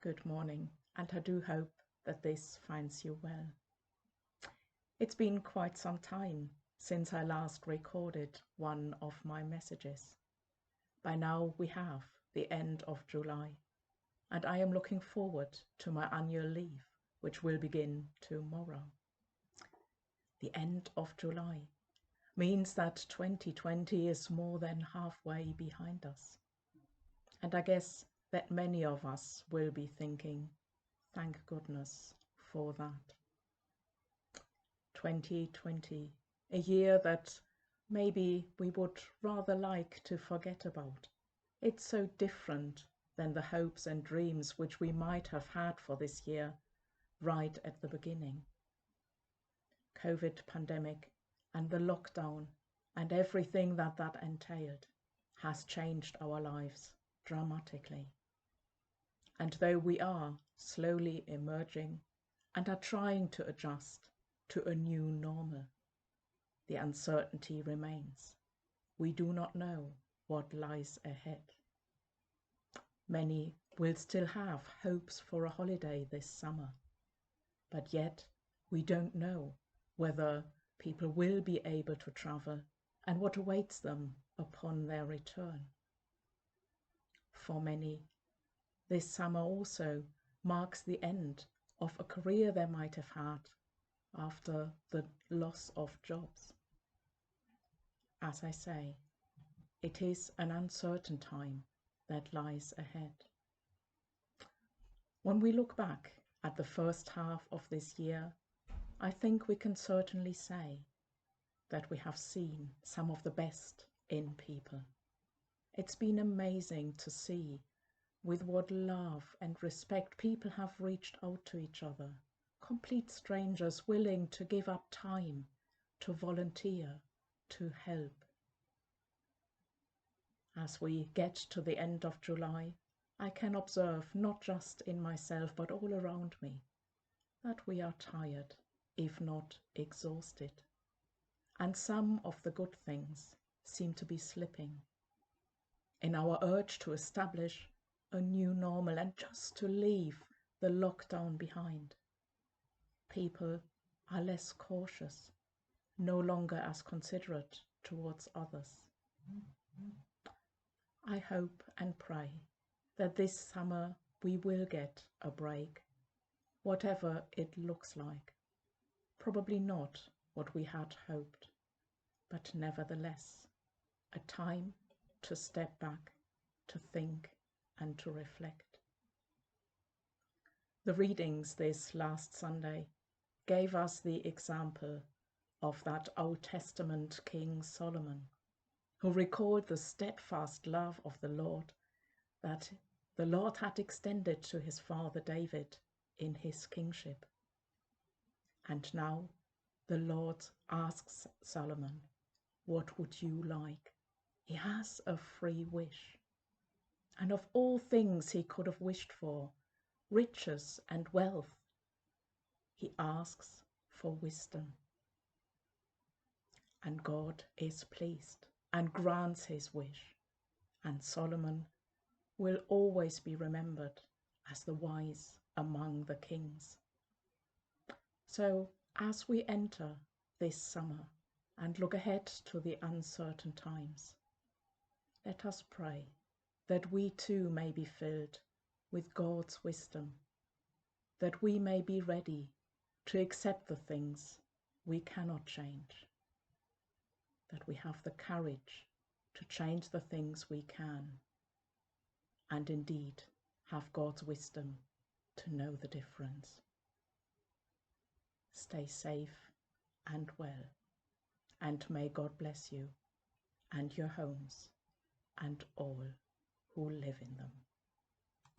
Good morning, and I do hope that this finds you well. It's been quite some time since I last recorded one of my messages. By now we have the end of July, and I am looking forward to my annual leave, which will begin tomorrow. The end of July means that 2020 is more than halfway behind us. And I guess that many of us will be thinking, thank goodness for that. 2020, a year that maybe we would rather like to forget about. It's so different than the hopes and dreams which we might have had for this year right at the beginning. COVID pandemic and the lockdown and everything that entailed has changed our lives dramatically. And though we are slowly emerging and are trying to adjust to a new normal, the uncertainty remains. We do not know what lies ahead. Many will still have hopes for a holiday this summer, but yet we don't know whether people will be able to travel and what awaits them upon their return. For many, this summer also marks the end of a career they might have had after the loss of jobs. As I say, it is an uncertain time that lies ahead. When we look back at the first half of this year, I think we can certainly say that we have seen some of the best in people. It's been amazing to see with what love and respect people have reached out to each other, complete strangers willing to give up time, to volunteer, to help. As we get to the end of July, I can observe, not just in myself but all around me, that we are tired, if not exhausted. And some of the good things seem to be slipping. In our urge to establish a new normal and just to leave the lockdown behind, people are less cautious, no longer as considerate towards others. I hope and pray that this summer we will get a break, whatever it looks like. Probably not what we had hoped, but nevertheless, a time to step back, to think and to reflect. The readings this last Sunday gave us the example of that Old Testament King Solomon, who recalled the steadfast love of the Lord that the Lord had extended to his father David in his kingship. And now the Lord asks Solomon, what would you like? He has a free wish. And of all things he could have wished for, riches and wealth, he asks for wisdom. And God is pleased and grants his wish. And Solomon will always be remembered as the wise among the kings. So as we enter this summer and look ahead to the uncertain times, let us pray that we too may be filled with God's wisdom, that we may be ready to accept the things we cannot change, that we have the courage to change the things we can, and indeed have God's wisdom to know the difference. Stay safe and well, and may God bless you and your homes and all who live in them.